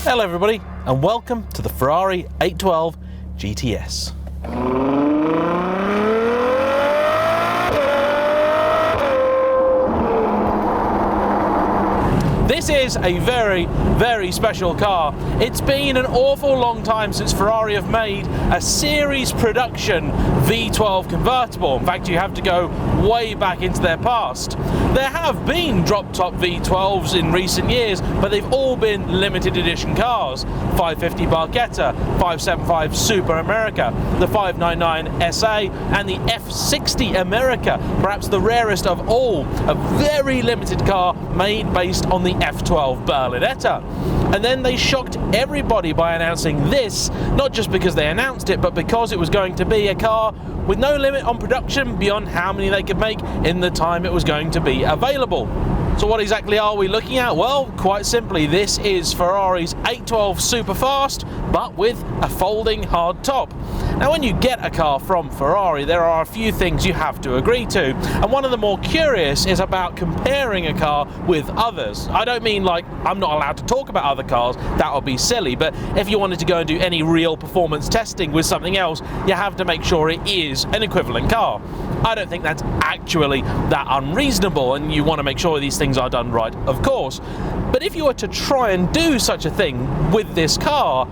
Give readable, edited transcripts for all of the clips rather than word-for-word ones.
Hello everybody, and welcome to the Ferrari 812 GTS. This is a very, very special car. It's been an awful long time since Ferrari have made a series production V12 convertible. In fact, you have to go way back into their past. There have been drop-top V12s in recent years, but they've all been limited edition cars. 550 Barchetta, 575 Super America, the 599 SA, and the F60 America, perhaps the rarest of all, a very limited car made based on the F12 Berlinetta. And then they shocked everybody by announcing this, not just because they announced it, but because it was going to be a car with no limit on production beyond how many they could make in the time it was going to be available. So what exactly are we looking at? Well, quite simply, this is Ferrari's 812 Superfast, but with a folding hard top. Now, when you get a car from Ferrari, there are a few things you have to agree to, and one of the more curious is about comparing a car with others. I don't mean like I'm not allowed to talk about other cars, that would be silly, but if you wanted to go and do any real performance testing with something else, you have to make sure it is an equivalent car. I don't think that's actually that unreasonable, and you want to make sure these things are done right, of course. But if you were to try and do such a thing with this car,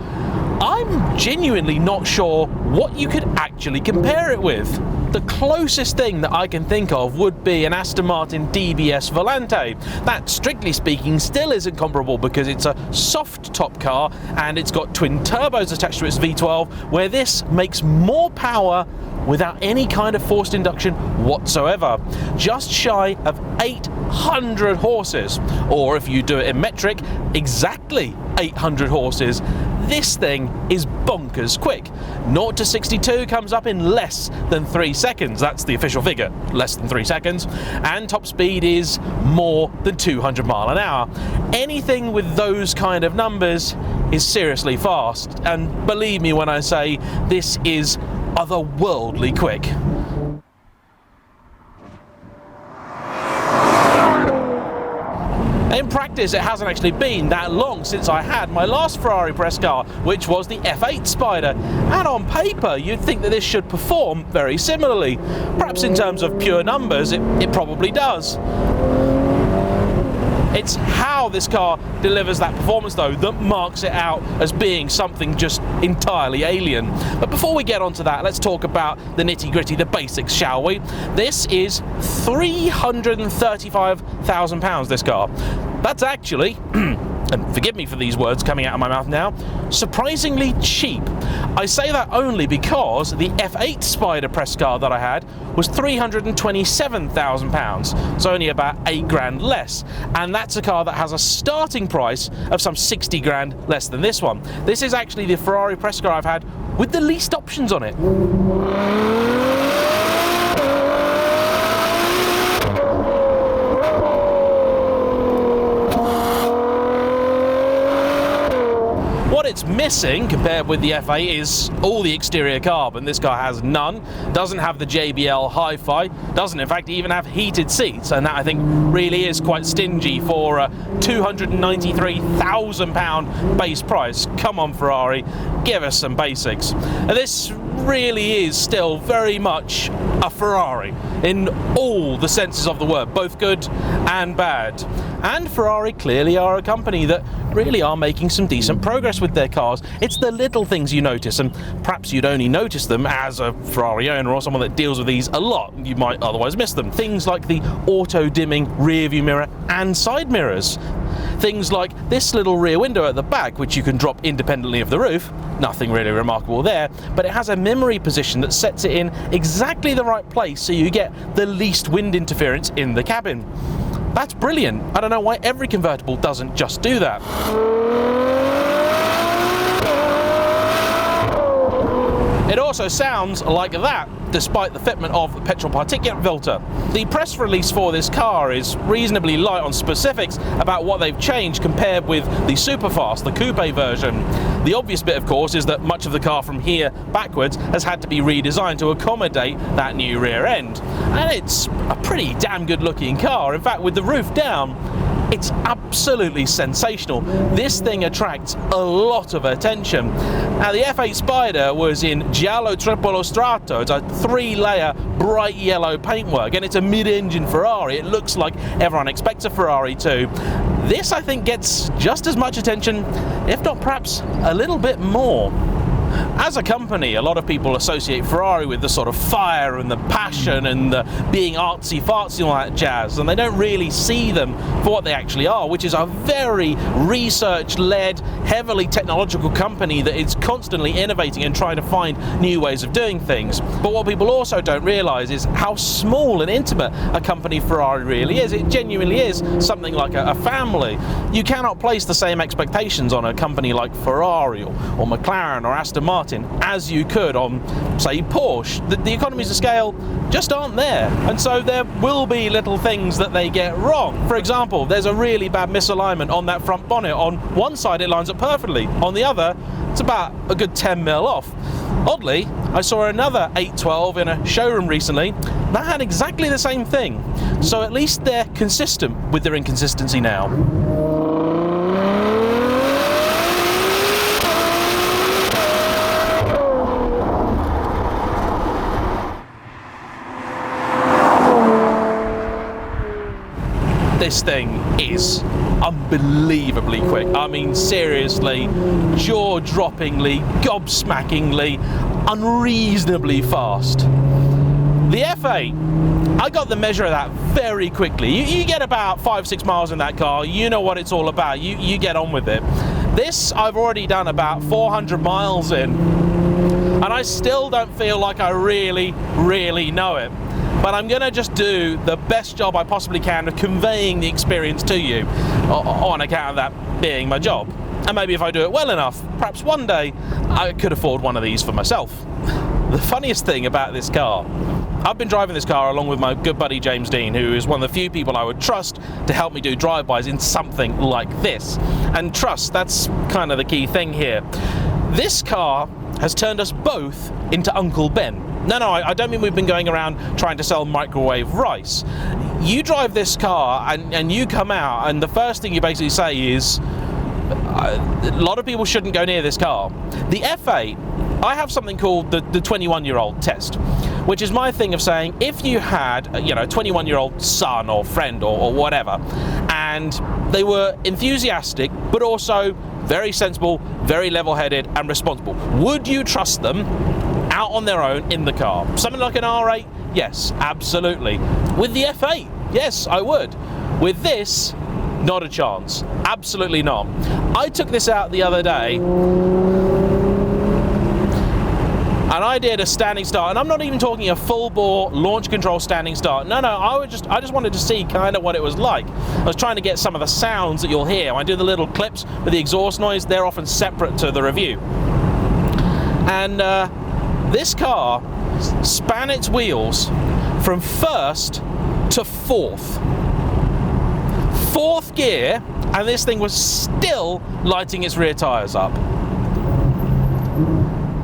I'm genuinely not sure what you could actually compare it with. The closest thing that I can think of would be an Aston Martin DBS Volante. That, strictly speaking, still isn't comparable because it's a soft top car and it's got twin turbos attached to its V12, where this makes more power without any kind of forced induction whatsoever. Just shy of 800 horses, or if you do it in metric, exactly 800 horses. This thing is bonkers quick. 0 to 62 comes up in less than 3 seconds. That's the official figure, less than 3 seconds. And top speed is more than 200 miles an hour. Anything with those kind of numbers is seriously fast. And believe me when I say this is otherworldly quick. In practice, it hasn't actually been that long since I had my last Ferrari press car, which was the F8 Spider, and on paper you'd think that this should perform very similarly. Perhaps in terms of pure numbers, it probably does. It's how this car delivers that performance, though, that marks it out as being something just entirely alien. But before we get onto that, let's talk about the nitty-gritty, the basics, shall we? This is £335,000, this car. That's actually, and forgive me for these words coming out of my mouth now, surprisingly cheap. I say that only because the F8 Spider press car that I had was £327,000, so only about 8 grand less. And that's a car that has a starting price of some 60 grand less than this one. This is actually the Ferrari press car I've had with the least options on it. What it's missing compared with the F8 is all the exterior carbon. This car has none, doesn't have the JBL Hi-Fi, doesn't in fact even have heated seats, and that I think really is quite stingy for a £293,000 base price. Come on, Ferrari, give us some basics. And this really is still very much a Ferrari in all the senses of the word, both good and bad. And Ferrari clearly are a company that really are making some decent progress with their cars. It's the little things you notice, and perhaps you'd only notice them as a Ferrari owner or someone that deals with these a lot. You might otherwise miss them. Things like the auto-dimming rear view mirror and side mirrors. Things like this little rear window at the back, which you can drop independently of the roof. Nothing really remarkable there, but it has a memory position that sets it in exactly the right place so you get the least wind interference in the cabin. That's brilliant. I don't know why every convertible doesn't just do that. It also sounds like that, despite the fitment of the petrol particulate filter. The press release for this car is reasonably light on specifics about what they've changed compared with the Superfast, the coupe version. The obvious bit, of course, is that much of the car from here backwards has had to be redesigned to accommodate that new rear end. And it's a pretty damn good looking car. In fact, with the roof down, It's absolutely sensational. This thing attracts a lot of attention. Now, the F8 Spider was in Giallo Tripolo Strato. It's a 3-layer bright yellow paintwork, and it's a mid-engine Ferrari. It looks like everyone expects a Ferrari too. This, I think, gets just as much attention, if not perhaps a little bit more. As a company, a lot of people associate Ferrari with the sort of fire and the passion and the being artsy-fartsy and all that jazz, and they don't really see them for what they actually are, which is a very research-led, heavily technological company that is constantly innovating and trying to find new ways of doing things. But what people also don't realise is how small and intimate a company Ferrari really is. It genuinely is something like a family. You cannot place the same expectations on a company like Ferrari or McLaren or Aston Martin as you could on, say, Porsche. The economies of scale just aren't there, and so there will be little things that they get wrong. For example, there's a really bad misalignment on that front bonnet. On one side it lines up perfectly, on the other it's about a good 10 mil off. Oddly, I saw another 812 in a showroom recently that had exactly the same thing, so at least they're consistent with their inconsistency now. This thing is unbelievably quick. I mean, seriously, jaw-droppingly, gobsmackingly, unreasonably fast. The F8, I got the measure of that very quickly. You get about 5-6 miles in that car, you know what it's all about, you get on with it. This I've already done about 400 miles in, and I still don't feel like I really know it. But I'm going to just do the best job I possibly can of conveying the experience to you on account of that being my job. And maybe if I do it well enough, perhaps one day I could afford one of these for myself. The funniest thing about this car, I've been driving this car along with my good buddy James Dean, who is one of the few people I would trust to help me do drive-bys in something like this. And trust, that's kind of the key thing here. This car has turned us both into Uncle Ben. No, I don't mean we've been going around trying to sell microwave rice. You drive this car and you come out, and the first thing you basically say is, a lot of people shouldn't go near this car. The F8, I have something called the 21-year-old test, which is my thing of saying, if you had, a 21-year-old son or friend or whatever, and they were enthusiastic, but also very sensible, very level-headed and responsible, would you trust them out on their own in the car? Something like an R8, yes, absolutely. With the F8, yes, I would. With this, not a chance, absolutely not. I took this out the other day, and I did a standing start, and I'm not even talking a full-bore launch control standing start. No, I just wanted to see kind of what it was like. I was trying to get some of the sounds that you'll hear. When I do the little clips with the exhaust noise, they're often separate to the review. And this car span its wheels from first to fourth gear, and this thing was still lighting its rear tyres up.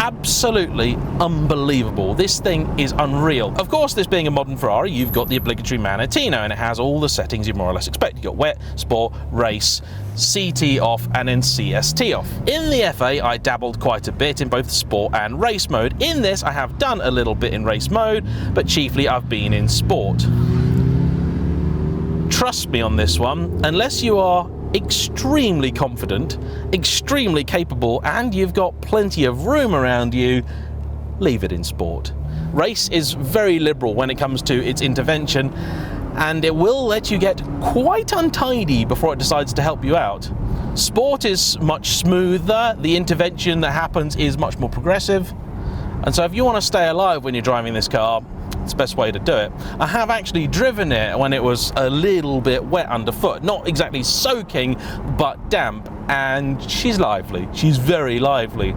Absolutely unbelievable. This thing is unreal. Of course, this being a modern Ferrari, you've got the obligatory Manettino, and it has all the settings you more or less expect. You've got wet, sport, race, CT off, and then CST off. In the F8, I dabbled quite a bit in both sport and race mode. In this, I have done a little bit in race mode, but chiefly I've been in sport. Trust me on this one, unless you are extremely confident, extremely capable, and you've got plenty of room around you, leave it in sport. Race is very liberal when it comes to its intervention, and it will let you get quite untidy before it decides to help you out. Sport is much smoother, the intervention that happens is much more progressive, and so if you want to stay alive when you're driving this car, it's the best way to do it. I have actually driven it when it was a little bit wet underfoot, not exactly soaking, but damp, and she's lively. She's very lively.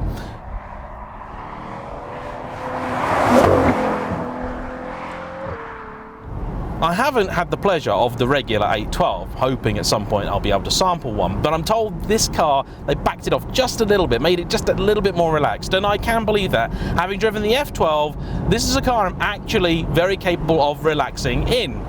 I haven't had the pleasure of the regular 812, hoping at some point I'll be able to sample one, but I'm told this car, they backed it off just a little bit, made it just a little bit more relaxed, and I can believe that. Having driven the F12, this is a car I'm actually very capable of relaxing in.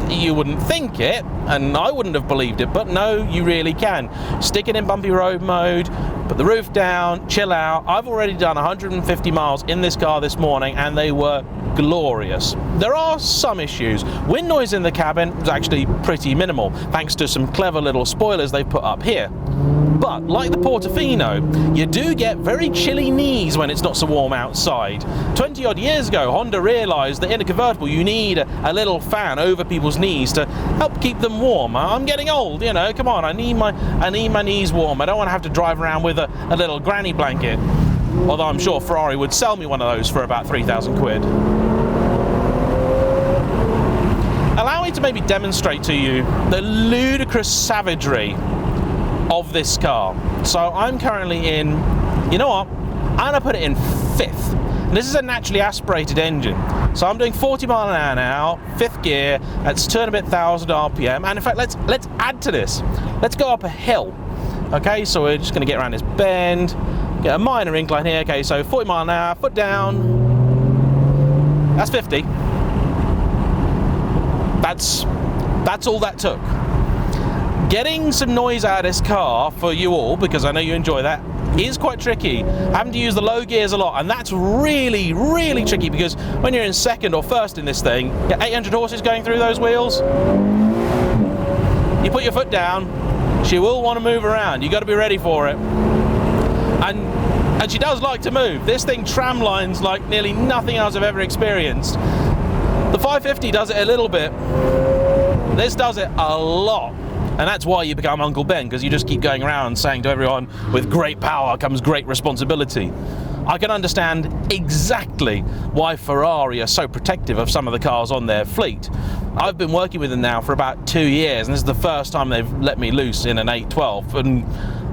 You wouldn't think it, and I wouldn't have believed it, but no, you really can. Stick it in bumpy road mode, put the roof down, chill out. I've already done 150 miles in this car this morning, and they were glorious. There are some issues. Wind noise in the cabin was actually pretty minimal, thanks to some clever little spoilers they've put up here. But like the Portofino, you do get very chilly knees when it's not so warm outside. 20 odd years ago, Honda realised that in a convertible you need a little fan over people's knees to help keep them warm. I'm getting old, you know, come on, I need my knees warm. I don't want to have to drive around with a little granny blanket. Although I'm sure Ferrari would sell me one of those for about 3,000 quid. Allow me to maybe demonstrate to you the ludicrous savagery of this car. So I'm currently in, you know what, I'm gonna put it in 5th. And this is a naturally aspirated engine. So I'm doing 40 mile an hour now, 5th gear, that's 2 and a bit thousand RPM. And in fact, let's add to this. Let's go up a hill. Okay, so we're just gonna get around this bend, get a minor incline here. Okay, so 40 mile an hour, foot down, that's 50. That's all that took. Getting some noise out of this car for you all, because I know you enjoy that, is quite tricky. Having to use the low gears a lot, and that's really, really tricky because when you're in 2nd or 1st in this thing, you get 800 horses going through those wheels. You put your foot down, she will want to move around. You got to be ready for it. And she does like to move. This thing tram lines like nearly nothing else I've ever experienced. The 550 does it a little bit. This does it a lot. And that's why you become Uncle Ben, because you just keep going around saying to everyone, with great power comes great responsibility. I can understand exactly why Ferrari are so protective of some of the cars on their fleet. I've been working with them now for about 2 years, and this is the first time they've let me loose in an 812, and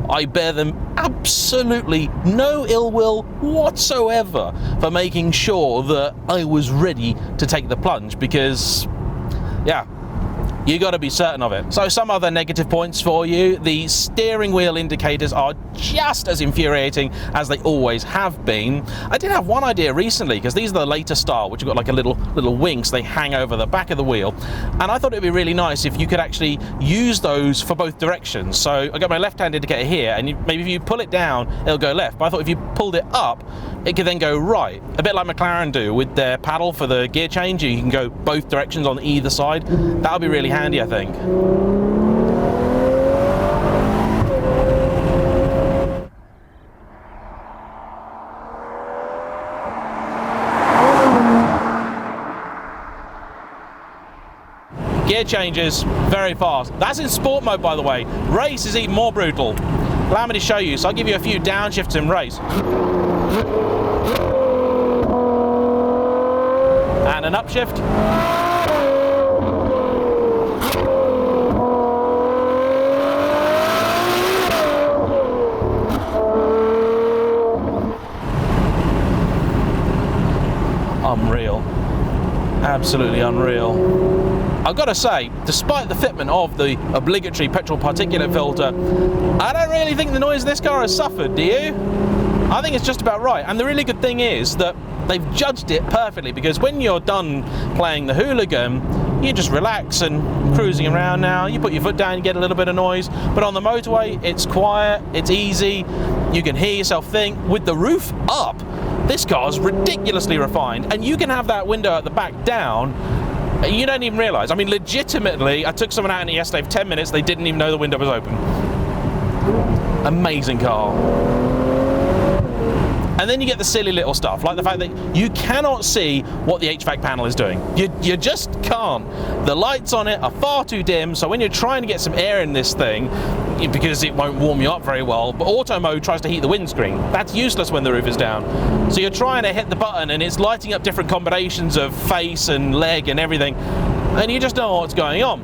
I bear them absolutely no ill will whatsoever for making sure that I was ready to take the plunge, because, yeah, you got to be certain of it. So some other negative points for you. The steering wheel indicators are just as infuriating as they always have been. I did have one idea recently, because these are the later style, which have got like a little wing, so they hang over the back of the wheel. And I thought it would be really nice if you could actually use those for both directions. So I got my left-hand indicator here, and maybe if you pull it down, it'll go left. But I thought if you pulled it up, it could then go right. A bit like McLaren do with their paddle for the gear change. You can go both directions on either side. That would be really handy, I think. Gear changes very fast. That's in sport mode, by the way. Race is even more brutal. Allow me to show you. So I'll give you a few downshifts in race. And an upshift. Unreal. Absolutely unreal. I've got to say, despite the fitment of the obligatory petrol particulate filter, I don't really think the noise in this car has suffered, do you? I think it's just about right. And the really good thing is that they've judged it perfectly, because when you're done playing the hooligan, you just relax and cruising around now. You put your foot down, you get a little bit of noise. But on the motorway, it's quiet, it's easy. You can hear yourself think. With the roof up, this car's ridiculously refined, and you can have that window at the back down. You don't even realise. I mean, legitimately, I took someone out in it yesterday for 10 minutes, they didn't even know the window was open. Amazing car. And then you get the silly little stuff, like the fact that you cannot see what the HVAC panel is doing. You just can't. The lights on it are far too dim, so when you're trying to get some air in this thing, because it won't warm you up very well, but auto mode tries to heat the windscreen. That's useless when the roof is down. So you're trying to hit the button and it's lighting up different combinations of face and leg and everything, and you just don't know what's going on.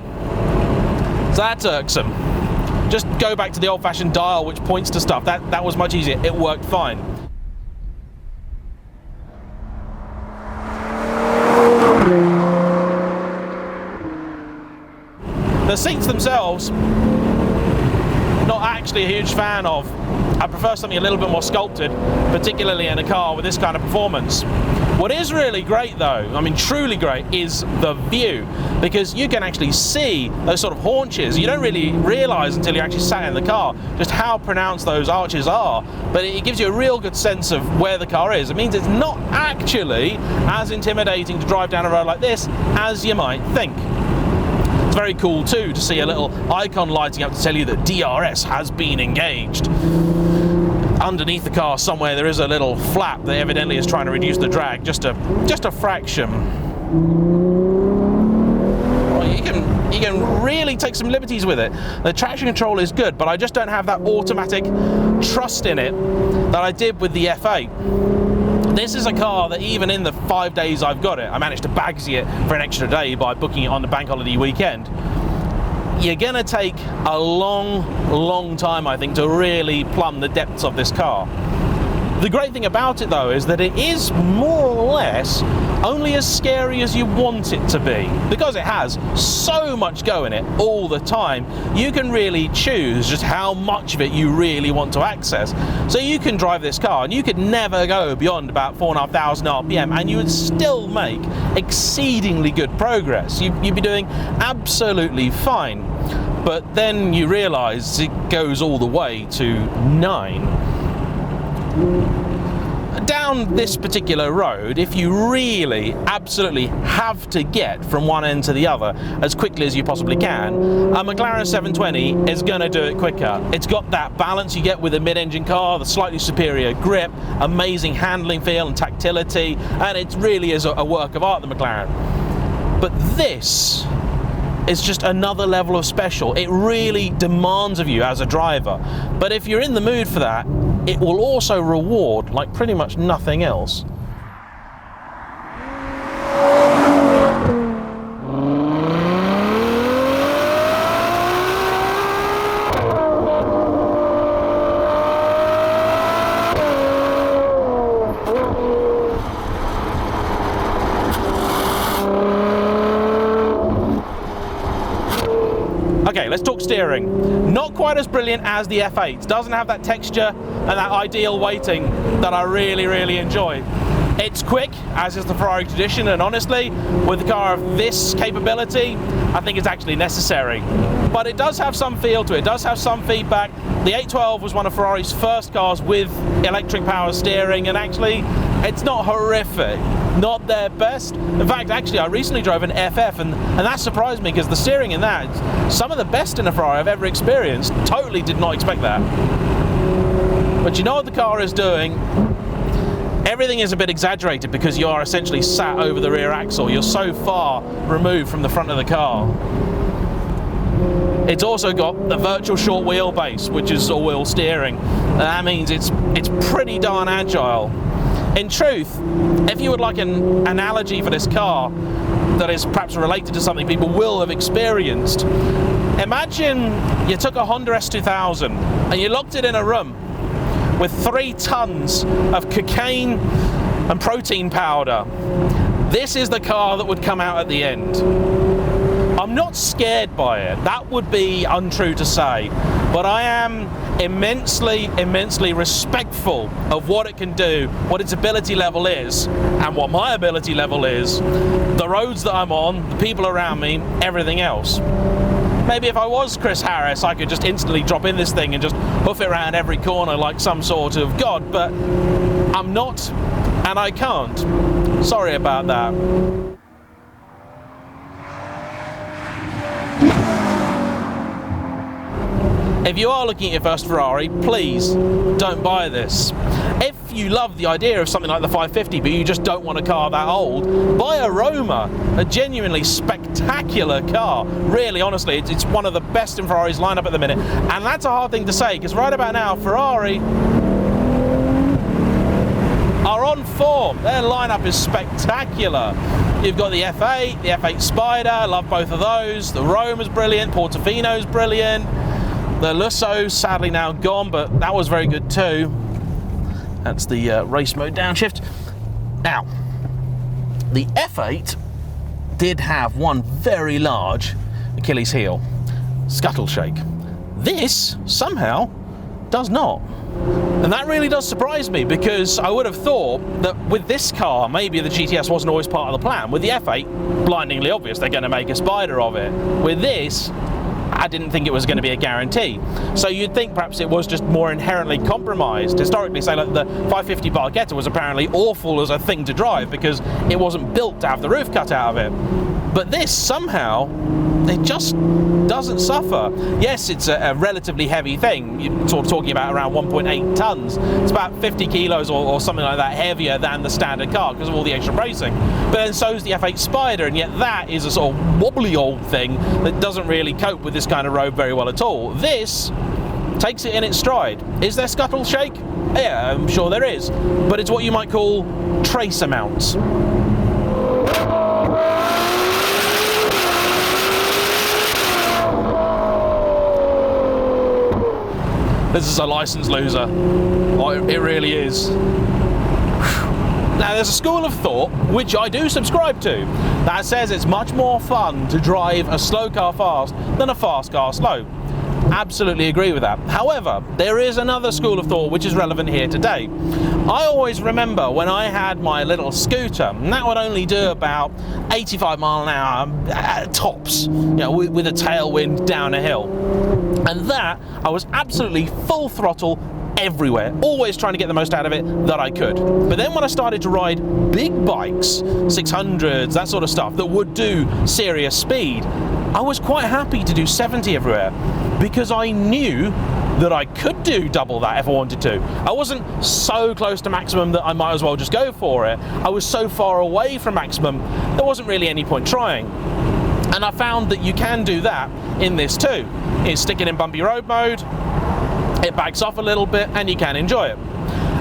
So that's irksome. Just go back to the old-fashioned dial which points to stuff. That was much easier. It worked fine. The seats themselves, not actually a huge fan of. I prefer something a little bit more sculpted, particularly in a car with this kind of performance. What is really great though, I mean truly great, is the view, because you can actually see those sort of haunches. You don't really realise until you actually sat in the car just how pronounced those arches are, but it gives you a real good sense of where the car is. It means it's not actually as intimidating to drive down a road like this as you might think. It's very cool too to see a little icon lighting up to tell you that DRS has been engaged. Underneath the car somewhere there is a little flap that evidently is trying to reduce the drag just a fraction. Well, you can really take some liberties with it. The traction control is good, but I just don't have that automatic trust in it that I did with the F8. This is a car that even in the 5 days I've got it, I managed to bagsy it for an extra day by booking it on the bank holiday weekend. You're gonna take a long time, I think, to really plumb the depths of this car. The great thing about it though is that it is more or less only as scary as you want it to be. Because it has so much go in it all the time, you can really choose just how much of it you really want to access. So you can drive this car and you could never go beyond about 4,500 RPM and you would still make exceedingly good progress. You'd be doing absolutely fine. But then you realise it goes all the way to 9. Down this particular road, if you really absolutely have to get from one end to the other as quickly as you possibly can, a McLaren 720 is going to do it quicker. It's got that balance you get with a mid-engine car, the slightly superior grip, amazing handling feel and tactility, and it really is a work of art, the McLaren. But this is just another level of special. It really demands of you as a driver. But if you're in the mood for that, it will also reward like pretty much nothing else. Okay, let's talk steering. Not quite as brilliant as the F8. Doesn't have that texture and that ideal weighting that I really enjoy. It's quick, as is the Ferrari tradition, and honestly, with a car of this capability, I think it's actually necessary. But it does have some feel to it, it does have some feedback. The 812 was one of Ferrari's first cars with electric power steering, and actually, it's not horrific. Not their best. In fact, actually, I recently drove an FF, and that surprised me because the steering in that, some of the best in a Ferrari I've ever experienced. Totally did not expect that. But you know what the car is doing? Everything is a bit exaggerated because you are essentially sat over the rear axle. You're so far removed from the front of the car. It's also got the virtual short wheelbase, which is all-wheel steering. And that means it's pretty darn agile. In truth, if you would like an analogy for this car that is perhaps related to something people will have experienced, imagine you took a Honda S2000 and you locked it in a room with 3 tons of cocaine and protein powder. This is the car that would come out at the end. I'm not scared by it, that would be untrue to say, but I am immensely respectful of what it can do, what its ability level is, and what my ability level is, the roads that I'm on, the people around me, everything else. Maybe if I was Chris Harris, I could just instantly drop in this thing and just hoof it around every corner like some sort of god, but I'm not, and I can't. Sorry about that. If you are looking at your first Ferrari, please don't buy this. If you love the idea of something like the 550, but you just don't want a car that old, buy a Roma, a genuinely spectacular car. Really, honestly, it's one of the best in Ferrari's lineup at the minute. And that's a hard thing to say, because right about now, Ferrari are on form. Their lineup is spectacular. You've got the F8, the F8 Spider, I love both of those. The Roma's brilliant, Portofino's brilliant. The Lusso's sadly now gone, but that was very good too. That's the race mode downshift. Now, the F8 did have one very large Achilles heel, scuttle shake. This somehow does not. And that really does surprise me, because I would have thought that with this car, maybe the GTS wasn't always part of the plan. With the F8, blindingly obvious, they're going to make a Spider of it. With this, I didn't think it was going to be a guarantee. So you'd think perhaps it was just more inherently compromised. Historically, say like the 550 Barchetta was apparently awful as a thing to drive because it wasn't built to have the roof cut out of it. But this, somehow, it just doesn't suffer. Yes, it's a relatively heavy thing. You're sort of talking about around 1.8 tons. It's about 50 kilos or something like that heavier than the standard car because of all the extra bracing. But then so's the F8 Spider, and yet that is a sort of wobbly old thing that doesn't really cope with this kind of road very well at all. This takes it in its stride. Is there scuttle shake? Yeah, I'm sure there is. But it's what you might call trace amounts. This is a license loser. It really is. Now, there's a school of thought, which I do subscribe to, that says it's much more fun to drive a slow car fast than a fast car slow. Absolutely agree with that. However, there is another school of thought which is relevant here today. I always remember when I had my little scooter, and that would only do about 85 mile an hour tops, you know, with a tailwind down a hill. And that, I was absolutely full throttle everywhere, always trying to get the most out of it that I could. But then when I started to ride big bikes, 600s, that sort of stuff, that would do serious speed, I was quite happy to do 70 everywhere because I knew that I could do double that if I wanted to. I wasn't so close to maximum that I might as well just go for it. I was so far away from maximum, there wasn't really any point trying. And I found that you can do that in this too. You stick it in bumpy road mode, it backs off a little bit, and you can enjoy it.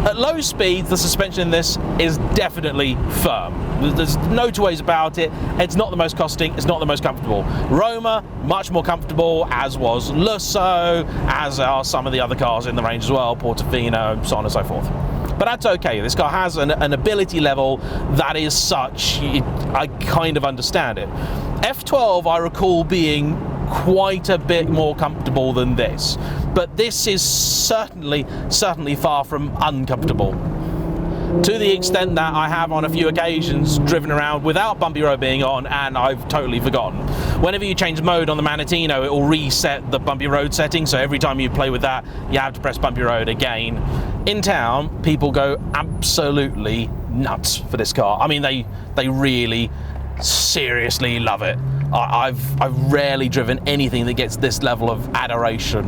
At low speeds, the suspension in this is definitely firm. There's no two ways about it. It's not the most costing, it's not the most comfortable. Roma, much more comfortable, as was Lusso, as are some of the other cars in the range as well, Portofino, so on and so forth. But that's okay. This car has an ability level that is such, I kind of understand it. F12, I recall being quite a bit more comfortable than this, but this is certainly far from uncomfortable, to the extent that I have on a few occasions driven around without bumpy road being on, and I've totally forgotten. Whenever you change mode on the Manatino, it will reset the bumpy road setting, so every time you play with that, you have to press bumpy road again. In town, people go absolutely nuts for this car. I mean, they really seriously love it. I've rarely driven anything that gets this level of adoration.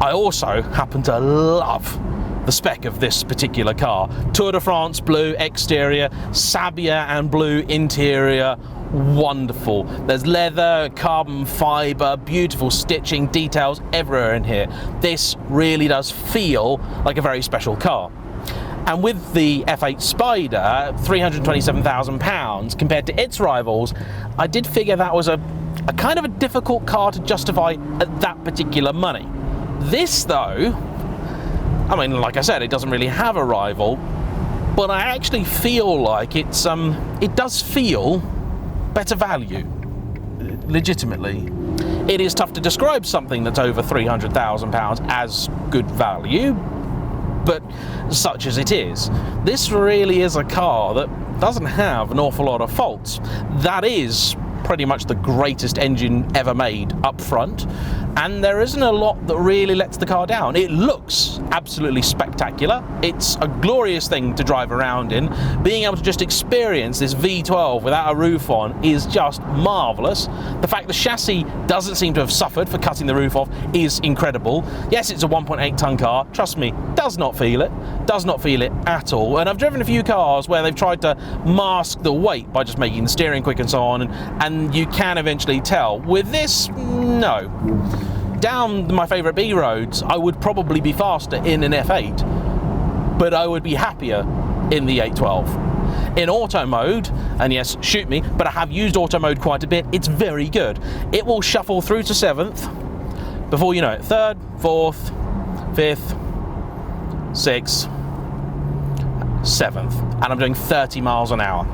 I also happen to love the spec of this particular car. Tour de France blue exterior, Sabia and blue interior, wonderful. There's leather, carbon fiber, beautiful stitching, details everywhere in here. This really does feel like a very special car. And with the F8 Spider, £327,000 compared to its rivals, I did figure that was a kind of a difficult car to justify at that particular money. This though, I mean, like I said, it doesn't really have a rival, but I actually feel like it does feel better value, legitimately. It is tough to describe something that's over £300,000 as good value, but such as it is. This really is a car that doesn't have an awful lot of faults. That is pretty much the greatest engine ever made up front, and there isn't a lot that really lets the car down. It looks absolutely spectacular. It's a glorious thing to drive around in. Being able to just experience this V12 without a roof on is just marvellous. The fact the chassis doesn't seem to have suffered for cutting the roof off is incredible. Yes, it's a 1.8 ton car, trust me, does not feel it at all. And I've driven a few cars where they've tried to mask the weight by just making the steering quick and so on, and you can eventually tell. With this, no. Down my favourite B roads, I would probably be faster in an F8, but I would be happier in the 812. In auto mode, and yes, shoot me, but I have used auto mode quite a bit, it's very good. It will shuffle through to 7th, before you know it, 3rd, 4th, 5th, 6th, 7th, and I'm doing 30 miles an hour.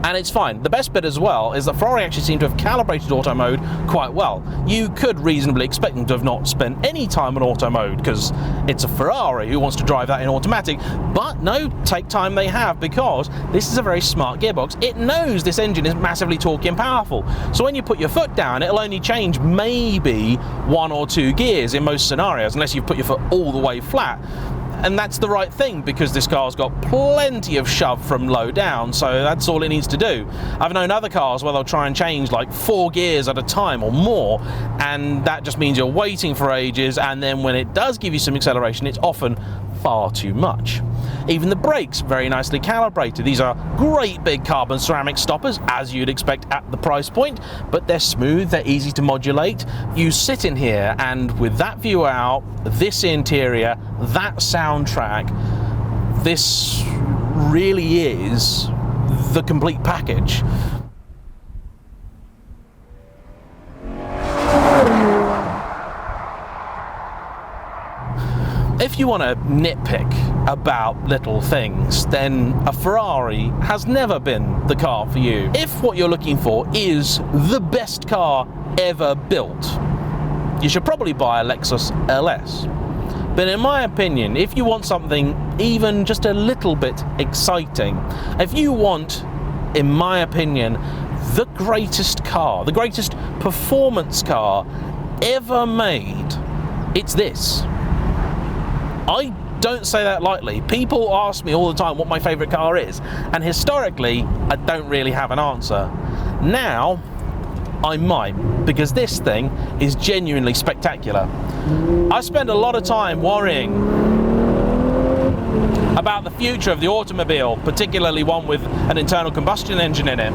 and it's fine. The best bit as well is that Ferrari actually seem to have calibrated auto mode quite well. You could reasonably expect them to have not spent any time on auto mode because it's a Ferrari who wants to drive that in automatic, but no, take time they have, because this is a very smart gearbox. It knows this engine is massively torquey and powerful, so when you put your foot down, it'll only change maybe 1 or 2 gears in most scenarios, unless you've put your foot all the way flat. And that's the right thing, because this car's got plenty of shove from low down, so that's all it needs to do. I've known other cars where they'll try and change like 4 gears at a time or more, and that just means you're waiting for ages, and then when it does give you some acceleration, it's often far too much. Even the brakes, very nicely calibrated. These are great big carbon ceramic stoppers, as you'd expect at the price point, but they're smooth, they're easy to modulate. You sit in here, and with that view out, this interior, that soundtrack, this really is the complete package. If you want to nitpick about little things, then a Ferrari has never been the car for you. If what you're looking for is the best car ever built, you should probably buy a Lexus LS. But in my opinion, if you want something even just a little bit exciting, if you want, in my opinion, the greatest car, the greatest performance car ever made, it's this. I don't say that lightly. People ask me all the time what my favourite car is, and historically, I don't really have an answer. Now, I might, because this thing is genuinely spectacular. I spend a lot of time worrying about the future of the automobile, particularly one with an internal combustion engine in it.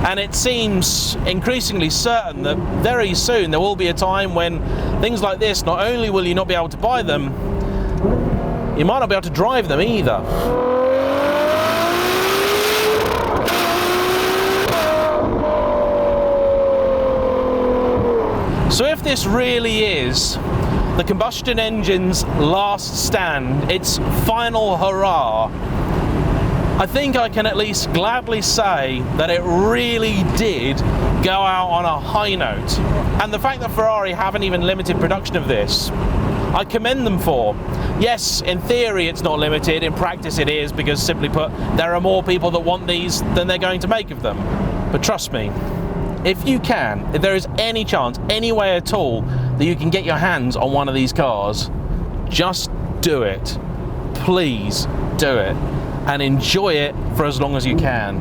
And it seems increasingly certain that very soon there will be a time when things like this, not only will you not be able to buy them, you might not be able to drive them either. So if this really is the combustion engine's last stand, its final hurrah, I think I can at least gladly say that it really did go out on a high note. And the fact that Ferrari haven't even limited production of this, I commend them for. Yes, in theory it's not limited, in practice it is, because simply put, there are more people that want these than they're going to make of them. But trust me, if you can, if there is any chance, any way at all that you can get your hands on one of these cars, just do it. Please do it, and enjoy it for as long as you can.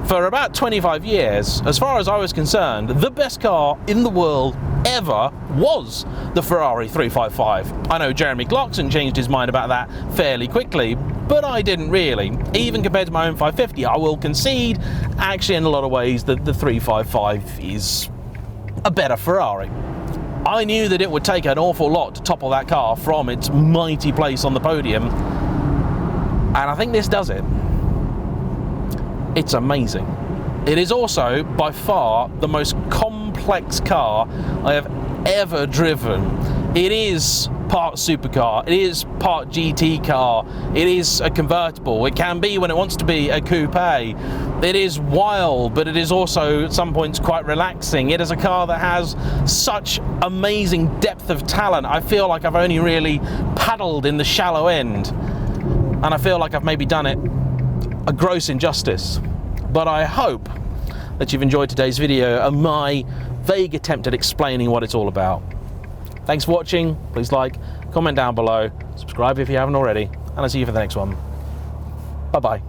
For about 25 years, as far as I was concerned, the best car in the world ever was the Ferrari 355. I know Jeremy Clarkson changed his mind about that fairly quickly, but I didn't really. Even compared to my own 550, I will concede, actually in a lot of ways, that the 355 is a better Ferrari. I knew that it would take an awful lot to topple that car from its mighty place on the podium, and I think this does it. It's amazing. It is also, by far, the most complex car I have ever driven. It is part supercar, it is part GT car, it is a convertible, it can be, when it wants to be, a coupe. It is wild, but it is also at some points quite relaxing. It is a car that has such amazing depth of talent. I feel like I've only really paddled in the shallow end, and I feel like I've maybe done it a gross injustice. But I hope that you've enjoyed today's video and my vague attempt at explaining what it's all about. Thanks for watching. Please like, comment down below, subscribe if you haven't already, and I'll see you for the next one. Bye bye.